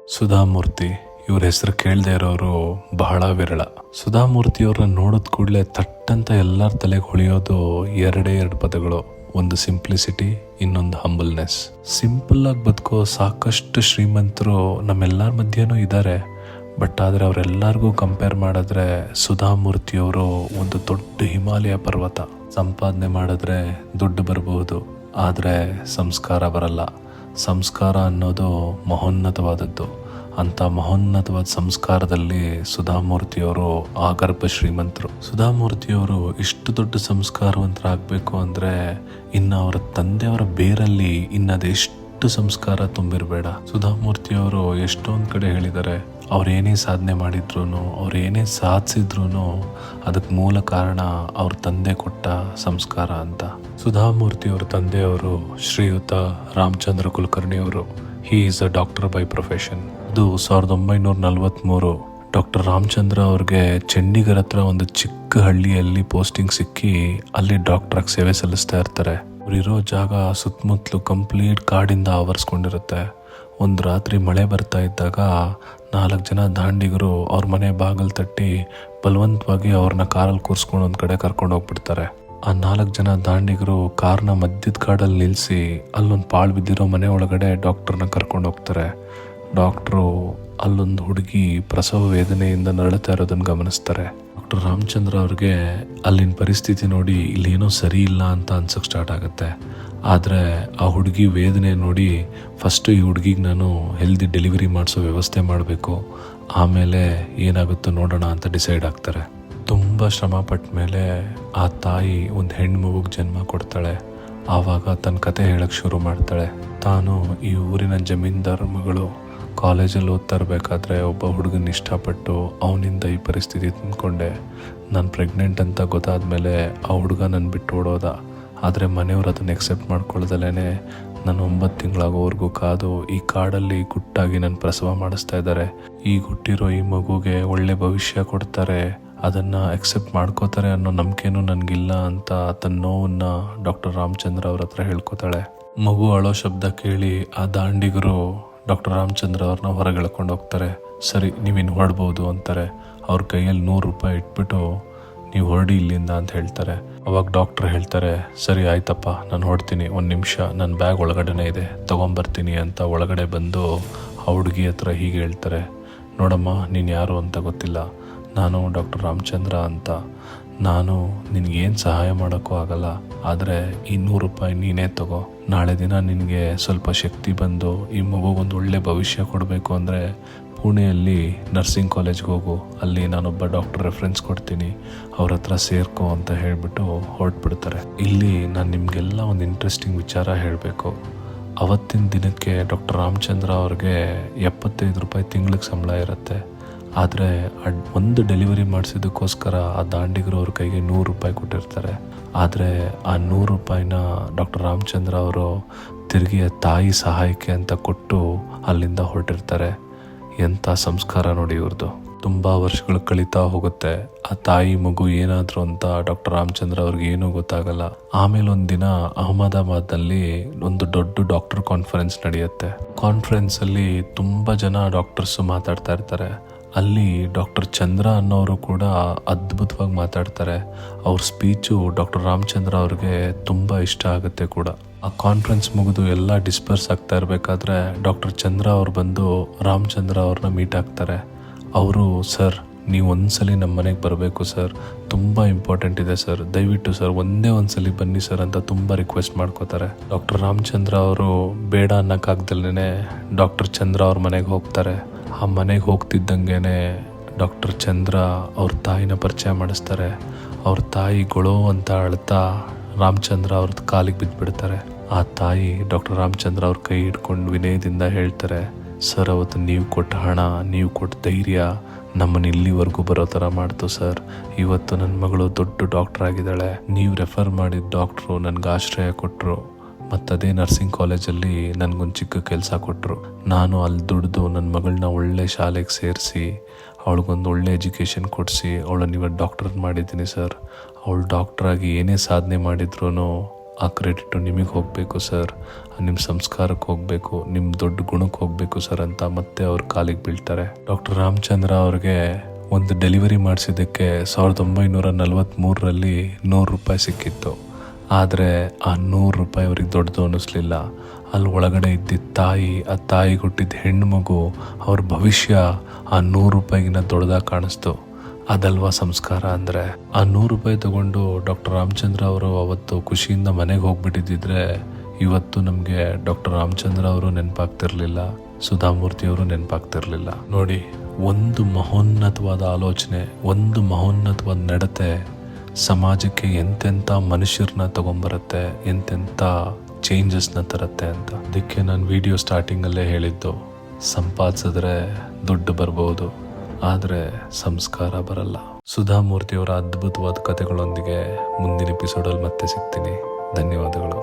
ಸುಧಾಮೂರ್ತಿ ಇವ್ರ ಹೆಸರು ಕೇಳದೆ ಇರೋರು ಬಹಳ ವಿರಳ. ಸುಧಾಮೂರ್ತಿಯವ್ರನ್ನ ನೋಡಿದ ಕೂಡಲೇ ತಟ್ಟಂತ ಎಲ್ಲರ ತಲೆಗೆ ಹೊಳೆಯೋದು ಎರಡು ಪದಗಳು. ಒಂದು ಸಿಂಪ್ಲಿಸಿಟಿ, ಇನ್ನೊಂದು ಹಂಬಲ್ನೆಸ್. ಸಿಂಪಲ್ ಆಗಿ ಬದುಕೋ ಸಾಕಷ್ಟು ಶ್ರೀಮಂತರು ನಮ್ಮೆಲ್ಲರ ಮಧ್ಯೆನೂ ಇದ್ದಾರೆ. ಬಟ್ ಆದರೆ ಅವರೆಲ್ಲರಿಗೂ ಕಂಪೇರ್ ಮಾಡಿದ್ರೆ ಸುಧಾಮೂರ್ತಿಯವರು ಒಂದು ದೊಡ್ಡ ಹಿಮಾಲಯ ಪರ್ವತ. ಸಂಪಾದನೆ ಮಾಡಿದ್ರೆ ದುಡ್ಡು ಬರಬಹುದು, ಆದರೆ ಸಂಸ್ಕಾರ ಬರಲ್ಲ. ಸಂಸ್ಕಾರ ಅನ್ನೋದು ಮಹೋನ್ನತವಾದದ್ದು. ಅಂಥ ಮಹೋನ್ನತವಾದ ಸಂಸ್ಕಾರದಲ್ಲಿ ಸುಧಾಮೂರ್ತಿಯವರು ಆಗರ್ಭ ಶ್ರೀಮಂತರು. ಸುಧಾಮೂರ್ತಿಯವರು ಇಷ್ಟು ದೊಡ್ಡ ಸಂಸ್ಕಾರವಂತರಾಗಬೇಕು ಅಂದರೆ ಇನ್ನು ಅವರ ತಂದೆಯವರ ಬೇರಲ್ಲಿ ಇನ್ನದೆಷ್ಟು ಸಂಸ್ಕಾರ ತುಂಬಿರಬೇಡ. ಸುಧಾಮೂರ್ತಿಯವರು ಎಷ್ಟೊಂದು ಕಡೆ ಹೇಳಿದ್ದಾರೆ, ಅವ್ರೇನೇ ಸಾಧನೆ ಮಾಡಿದ್ರು, ಅವ್ರೇನೇ ಸಾಧಿಸಿದ್ರು ಅದಕ್ಕೆ ಮೂಲ ಕಾರಣ ಅವ್ರ ತಂದೆ ಕೊಟ್ಟ ಸಂಸ್ಕಾರ ಅಂತ. ಸುಧಾಮೂರ್ತಿಯವರ ತಂದೆಯವರು ಶ್ರೀಯುತ ರಾಮಚಂದ್ರ ಕುಲಕರ್ಣಿಯವರು. He is a doctor by profession. ಅದು 1943. ಡಾಕ್ಟರ್ ರಾಮಚಂದ್ರ ಅವ್ರಿಗೆ ಚಂಡೀಗಢ ಹತ್ರ ಒಂದು ಚಿಕ್ಕ ಹಳ್ಳಿಯಲ್ಲಿ ಪೋಸ್ಟಿಂಗ್ ಸಿಕ್ಕಿ ಅಲ್ಲಿ ಡಾಕ್ಟರ್ ಆಗಿ ಸೇವೆ ಸಲ್ಲಿಸ್ತಾ ಇರ್ತಾರೆ. ಅವರಿರೋ ಜಾಗ ಸುತ್ತಮುತ್ತಲು ಕಂಪ್ಲೀಟ್ ಕಾಡಿಂದ ಆವರಿಸ್ಕೊಂಡಿರುತ್ತೆ. ಒಂದು ರಾತ್ರಿ ಮಳೆ ಬರ್ತಾ ಇದ್ದಾಗ 4 ಜನ ದಾಂಡಿಗರು ಅವ್ರ ಮನೆ ಬಾಗಿಲು ತಟ್ಟಿ ಬಲವಂತವಾಗಿ ಅವ್ರನ್ನ ಕಾರಲ್ಲಿ ಕೂರಿಸ್ಕೊಂಡು ಒಂದು ಕಡೆ ಕರ್ಕೊಂಡು ಹೋಗ್ಬಿಡ್ತಾರೆ. ಆ 4 ಜನ ದಾಂಡಿಗರು ಕಾರ್ನ ಮಧ್ಯದ ಕಾಡಲ್ಲಿ ನಿಲ್ಲಿಸಿ ಅಲ್ಲೊಂದು ಪಾಳು ಬಿದ್ದಿರೋ ಮನೆ ಒಳಗಡೆ ಡಾಕ್ಟರ್ನ ಕರ್ಕೊಂಡು ಹೋಗ್ತಾರೆ. ಡಾಕ್ಟ್ರು ಅಲ್ಲೊಂದು ಹುಡುಗಿ ಪ್ರಸವ ವೇದನೆಯಿಂದ ನರಳುತ್ತಾ ಇರೋದನ್ನು ಗಮನಿಸ್ತಾರೆ. ಡಾಕ್ಟರ್ ರಾಮಚಂದ್ರ ಅವ್ರಿಗೆ ಅಲ್ಲಿನ ಪರಿಸ್ಥಿತಿ ನೋಡಿ ಇಲ್ಲೇನೋ ಸರಿ ಇಲ್ಲ ಅಂತ ಅನ್ಸೋಕ್ಕೆ ಸ್ಟಾರ್ಟ್ ಆಗುತ್ತೆ. ಆದರೆ ಆ ಹುಡುಗಿ ವೇದನೆ ನೋಡಿ ಫಸ್ಟು ಈ ಹುಡುಗಿಗೆ ನಾನು ಹೆಲ್ದಿ ಡೆಲಿವರಿ ಮಾಡಿಸೋ ವ್ಯವಸ್ಥೆ ಮಾಡಬೇಕು, ಆಮೇಲೆ ಏನಾಗುತ್ತೋ ನೋಡೋಣ ಅಂತ ಡಿಸೈಡ್ ಆಗ್ತಾರೆ. ತುಂಬ ಶ್ರಮ ಪಟ್ಟ ಮೇಲೆ ಆ ತಾಯಿ ಒಂದು ಹೆಣ್ಣು ಮಗುಗೆ ಜನ್ಮ ಕೊಡ್ತಾಳೆ. ಆವಾಗ ತನ್ನ ಕತೆ ಹೇಳಕ್ಕೆ ಶುರು ಮಾಡ್ತಾಳೆ. ತಾನು ಈ ಊರಿನ ಜಮೀನ್ದಾರ ಮಗಳು ಕಾಲೇಜಲ್ಲಿ ಓದ್ತಾ ಇರಬೇಕಾದ್ರೆ ಒಬ್ಬ ಹುಡುಗನ ಇಷ್ಟಪಟ್ಟು ಅವನಿಂದ ಈ ಪರಿಸ್ಥಿತಿ ತಂದ್ಕೊಂಡೆ. ನಾನು ಪ್ರೆಗ್ನೆಂಟ್ ಅಂತ ಗೊತ್ತಾದ್ಮೇಲೆ ಆ ಹುಡುಗ ನನ್ನ ಬಿಟ್ಟು ಓಡೋದ. ಆದರೆ ಮನೆಯವರು ಅದನ್ನು ಎಕ್ಸೆಪ್ಟ್ ಮಾಡ್ಕೊಳ್ದಲೇ ನಾನು 9 ತಿಂಗಳಾಗೋವರೆಗೂ ಕಾದು ಈ ಕಾಡಲ್ಲಿ ಗುಟ್ಟಾಗಿ ನನ್ನ ಪ್ರಸವ ಮಾಡಿಸ್ತಾ ಇದ್ದಾರೆ. ಈ ಹುಟ್ಟಿರೋ ಈ ಮಗುಗೆ ಒಳ್ಳೆ ಭವಿಷ್ಯ ಕೊಡ್ತಾರೆ, ಅದನ್ನು ಎಕ್ಸೆಪ್ಟ್ ಮಾಡ್ಕೋತಾರೆ ಅನ್ನೋ ನಂಬಿಕೆನೂ ನನಗಿಲ್ಲ ಅಂತ ತನ್ನ ನೋವನ್ನು ಡಾಕ್ಟರ್ ರಾಮಚಂದ್ರ ಅವ್ರ ಹತ್ರ ಹೇಳ್ಕೊತಾಳೆ. ಮಗು ಅಳೋ ಶಬ್ದ ಕೇಳಿ ಆ ದಾಂಡಿಗರು ಡಾಕ್ಟರ್ ರಾಮಚಂದ್ರ ಅವ್ರನ್ನ ಹೊರಗೆ ಎಳ್ಕೊಂಡು ಹೋಗ್ತಾರೆ. ಸರಿ, ನೀವಿನ್ನು ಹೊರಡ್ಬೋದು ಅಂತಾರೆ. ಅವ್ರ ಕೈಯಲ್ಲಿ 100 ರೂಪಾಯಿ ಇಟ್ಬಿಟ್ಟು ನೀವು ಹೊರಡಿ ಇಲ್ಲಿಂದ ಅಂತ ಹೇಳ್ತಾರೆ. ಅವಾಗ ಡಾಕ್ಟ್ರ್ ಹೇಳ್ತಾರೆ, ಸರಿ ಆಯ್ತಪ್ಪ, ನಾನು ಹೊರಡ್ತೀನಿ, 1 ನಿಮಿಷ, ನನ್ನ ಬ್ಯಾಗ್ ಒಳಗಡೆನೇ ಇದೆ, ತೊಗೊಂಬರ್ತೀನಿ ಅಂತ ಒಳಗಡೆ ಬಂದು ಆ ಹುಡುಗಿ ಹತ್ರ ಹೀಗೆ ಹೇಳ್ತಾರೆ, ನೋಡಮ್ಮ, ನೀನು ಯಾರು ಅಂತ ಗೊತ್ತಿಲ್ಲ, ನಾನು ಡಾಕ್ಟರ್ ರಾಮಚಂದ್ರ ಅಂತ. ನಾನು ನಿನಗೇನು ಸಹಾಯ ಮಾಡೋಕ್ಕೂ ಆಗಲ್ಲ, ಆದರೆ ಈ 100 ರೂಪಾಯಿ ನೀನೇ ತಗೋ. ನಾಳೆ ದಿನ ನಿನಗೆ ಸ್ವಲ್ಪ ಶಕ್ತಿ ಬಂದು ಈ ಮಗುಗೊಂದು ಒಳ್ಳೆ ಭವಿಷ್ಯ ಕೊಡಬೇಕು ಅಂದರೆ ಪುಣೆಯಲ್ಲಿ ನರ್ಸಿಂಗ್ ಕಾಲೇಜ್ಗೆ ಹೋಗು, ಅಲ್ಲಿ ನಾನೊಬ್ಬ ಡಾಕ್ಟರ್ ರೆಫರೆನ್ಸ್ ಕೊಡ್ತೀನಿ, ಅವ್ರ ಹತ್ರ ಸೇರ್ಕೋ ಅಂತ ಹೇಳಿಬಿಟ್ಟು ಹೊರಟ್ಬಿಡ್ತಾರೆ. ಇಲ್ಲಿ ನಾನು ನಿಮಗೆಲ್ಲ ಒಂದು ಇಂಟ್ರೆಸ್ಟಿಂಗ್ ವಿಚಾರ ಹೇಳಬೇಕು. ಅವತ್ತಿನ ದಿನಕ್ಕೆ ಡಾಕ್ಟರ್ ರಾಮಚಂದ್ರ ಅವ್ರಿಗೆ 75 ರೂಪಾಯಿ ತಿಂಗಳಿಗೆ ಸಂಬಳ ಇರುತ್ತೆ. ಆದರೆ ಒಂದು ಡೆಲಿವರಿ ಮಾಡಿಸಿದ್ದಕ್ಕೋಸ್ಕರ ಆ ದಾಂಡಿಗರು ಅವ್ರ ಕೈಗೆ 100 ರೂಪಾಯಿ ಕೊಟ್ಟಿರ್ತಾರೆ. ಆದರೆ ಆ 100 ರೂಪಾಯಿನ ಡಾಕ್ಟರ್ ರಾಮಚಂದ್ರ ಅವರು ತಿರುಗಿ ತಾಯಿ ಸಹಾಯಕ್ಕೆ ಅಂತ ಕೊಟ್ಟು ಅಲ್ಲಿಂದ ಹೊರಟಿರ್ತಾರೆ. ಎಂಥ ಸಂಸ್ಕಾರ ನೋಡಿ ಇವ್ರದ್ದು. ತುಂಬ ವರ್ಷಗಳು ಕಳೀತಾ ಹೋಗುತ್ತೆ. ಆ ತಾಯಿ ಮಗು ಏನಾದ್ರು ಅಂತ ಡಾಕ್ಟರ್ ರಾಮಚಂದ್ರ ಅವ್ರಿಗೆ ಏನೂ ಗೊತ್ತಾಗಲ್ಲ. ಆಮೇಲೆ ಒಂದಿನ ಅಹಮದಾಬಾದ್ನಲ್ಲಿ ಒಂದು ದೊಡ್ಡ ಡಾಕ್ಟರ್ ಕಾನ್ಫರೆನ್ಸ್ ನಡೆಯುತ್ತೆ. ಕಾನ್ಫರೆನ್ಸಲ್ಲಿ ತುಂಬ ಜನ ಡಾಕ್ಟರ್ಸು ಮಾತಾಡ್ತಾ ಇರ್ತಾರೆ. ಅಲ್ಲಿ ಡಾಕ್ಟರ್ ಚಂದ್ರ ಅನ್ನೋರು ಕೂಡ ಅದ್ಭುತವಾಗಿ ಮಾತಾಡ್ತಾರೆ. ಅವ್ರ ಸ್ಪೀಚು ಡಾಕ್ಟರ್ ರಾಮಚಂದ್ರ ಅವ್ರಿಗೆ ತುಂಬ ಇಷ್ಟ ಆಗುತ್ತೆ ಕೂಡ. ಆ ಕಾನ್ಫರೆನ್ಸ್ ಮುಗಿದು ಎಲ್ಲ ಡಿಸ್ಪರ್ಸ್ ಆಗ್ತಾ ಇರಬೇಕಾದ್ರೆ ಡಾಕ್ಟರ್ ಚಂದ್ರ ಅವ್ರು ಬಂದು ರಾಮಚಂದ್ರ ಅವ್ರನ್ನ ಮೀಟ್ ಆಗ್ತಾರೆ. ಅವರು, ಸರ್, ನೀವು ಒಂದ್ಸಲಿ ನಮ್ಮ ಮನೆಗೆ ಬರಬೇಕು ಸರ್, ತುಂಬ ಇಂಪಾರ್ಟೆಂಟ್ ಇದೆ ಸರ್, ದಯವಿಟ್ಟು ಸರ್ ಒಂದೇ ಒಂದ್ಸಲಿ ಬನ್ನಿ ಸರ್ ಅಂತ ತುಂಬ ರಿಕ್ವೆಸ್ಟ್ ಮಾಡ್ಕೋತಾರೆ. ಡಾಕ್ಟರ್ ರಾಮಚಂದ್ರ ಅವರು ಬೇಡ ಅನ್ನೋಕ್ಕಾಗ್ದಲೇ ಡಾಕ್ಟರ್ ಚಂದ್ರ ಅವ್ರ ಮನೆಗೆ ಹೋಗ್ತಾರೆ. ಆ ಮನೆಗೆ ಹೋಗ್ತಿದ್ದಂಗೆ ಡಾಕ್ಟರ್ ಚಂದ್ರ ಅವ್ರ ತಾಯಿನ ಪರಿಚಯ ಮಾಡಿಸ್ತಾರೆ. ಅವ್ರ ತಾಯಿ ಗೊಳೋ ಅಂತ ಅಳ್ತಾ ರಾಮಚಂದ್ರ ಅವ್ರದ್ದು ಕಾಲಿಗೆ ಬಿದ್ದುಬಿಡ್ತಾರೆ. ಆ ತಾಯಿ ಡಾಕ್ಟರ್ ರಾಮಚಂದ್ರ ಅವ್ರ ಕೈ ಹಿಡ್ಕೊಂಡು ವಿನಯದಿಂದ ಹೇಳ್ತಾರೆ, ಸರ್, ಅವತ್ತು ನೀವು ಕೊಟ್ಟ ಹಣ, ನೀವು ಕೊಟ್ಟ ಧೈರ್ಯ ನಮ್ಮನ್ನು ಇಲ್ಲಿವರೆಗೂ ಬರೋ ಥರ ಮಾಡ್ತು ಸರ್. ಇವತ್ತು ನನ್ನ ಮಗಳು ದೊಡ್ಡ ಡಾಕ್ಟರ್ ಆಗಿದ್ದಾಳೆ. ನೀವು ರೆಫರ್ ಮಾಡಿದ ಡಾಕ್ಟ್ರು ನನಗೆ ಆಶ್ರಯ ಕೊಟ್ಟರು, ಮತ್ತು ಅದೇ ನರ್ಸಿಂಗ್ ಕಾಲೇಜಲ್ಲಿ ನನಗೊಂದು ಚಿಕ್ಕ ಕೆಲಸ ಕೊಟ್ಟರು. ನಾನು ಅಲ್ಲಿ ದುಡಿದು ನನ್ನ ಮಗಳನ್ನ ಒಳ್ಳೆ ಶಾಲೆಗೆ ಸೇರಿಸಿ ಅವಳಿಗೊಂದು ಒಳ್ಳೆ ಎಜುಕೇಷನ್ ಕೊಡಿಸಿ ಅವಳನ್ನು ಇವತ್ತು ಡಾಕ್ಟರ್ ಮಾಡಿದ್ದೀನಿ ಸರ್. ಅವಳು ಡಾಕ್ಟ್ರಾಗಿ ಏನೇ ಸಾಧನೆ ಮಾಡಿದ್ರು ಆ ಕ್ರೆಡಿಟು ನಿಮಗೆ ಹೋಗಬೇಕು ಸರ್, ನಿಮ್ಮ ಸಂಸ್ಕಾರಕ್ಕೆ ಹೋಗಬೇಕು, ನಿಮ್ಮ ದೊಡ್ಡ ಗುಣಕ್ಕೆ ಹೋಗಬೇಕು ಸರ್ ಅಂತ ಮತ್ತೆ ಅವ್ರ ಕಾಲಿಗೆ ಬೀಳ್ತಾರೆ. ಡಾಕ್ಟರ್ ರಾಮಚಂದ್ರ ಅವ್ರಿಗೆ ಒಂದು ಡೆಲಿವರಿ ಮಾಡಿಸಿದ್ದಕ್ಕೆ 1943ರಲ್ಲಿ 100 ರೂಪಾಯಿ ಸಿಕ್ಕಿತ್ತು. ಆದರೆ ಆ 100 ರೂಪಾಯಿ ಅವ್ರಿಗೆ ದೊಡ್ಡದು ಅನ್ನಿಸ್ಲಿಲ್ಲ. ಅಲ್ಲಿ ಒಳಗಡೆ ಇದ್ದಿದ್ದ ತಾಯಿ, ಆ ತಾಯಿಗೆ ಹುಟ್ಟಿದ ಹೆಣ್ಣು ಮಗು, ಅವ್ರ ಭವಿಷ್ಯ ಆ 100 ರೂಪಾಯಿಗಿನ್ನ ದೊಡ್ಡದಾಗಿ ಕಾಣಿಸ್ತು. ಅದಲ್ವಾ ಸಂಸ್ಕಾರ ಅಂದರೆ. ಆ 100 ರೂಪಾಯಿ ತಗೊಂಡು ಡಾಕ್ಟರ್ ರಾಮಚಂದ್ರ ಅವರು ಅವತ್ತು ಖುಷಿಯಿಂದ ಮನೆಗೆ ಹೋಗ್ಬಿಟ್ಟಿದ್ದಿದ್ರೆ ಇವತ್ತು ನಮಗೆ ಡಾಕ್ಟರ್ ರಾಮಚಂದ್ರ ಅವರು ನೆನಪಾಗ್ತಿರ್ಲಿಲ್ಲ, ಸುಧಾಮೂರ್ತಿಯವರು ನೆನಪಾಗ್ತಿರ್ಲಿಲ್ಲ. ನೋಡಿ, ಒಂದು ಮಹೋನ್ನತವಾದ ಆಲೋಚನೆ, ಒಂದು ಮಹೋನ್ನತವಾದ ನಡತೆ ಸಮಾಜಕ್ಕೆ ಎಂತೆಂಥ ಮನುಷ್ಯರನ್ನ ತಗೊಂಬರುತ್ತೆ, ಎಂತೆಂಥ ಚೇಂಜಸ್ನ ತರುತ್ತೆ ಅಂತ. ಅದಕ್ಕೆ ನಾನು ವಿಡಿಯೋ ಸ್ಟಾರ್ಟಿಂಗಲ್ಲೇ ಹೇಳಿದ್ದು, ಸಂಪಾದಿಸಿದ್ರೆ ದುಡ್ಡು ಬರ್ಬೋದು, ಆದರೆ ಸಂಸ್ಕಾರ ಬರಲ್ಲ. ಸುಧಾಮೂರ್ತಿಯವರ ಅದ್ಭುತವಾದ ಕಥೆಗಳೊಂದಿಗೆ ಮುಂದಿನ ಎಪಿಸೋಡಲ್ಲಿ ಮತ್ತೆ ಸಿಗ್ತೀನಿ. ಧನ್ಯವಾದಗಳು.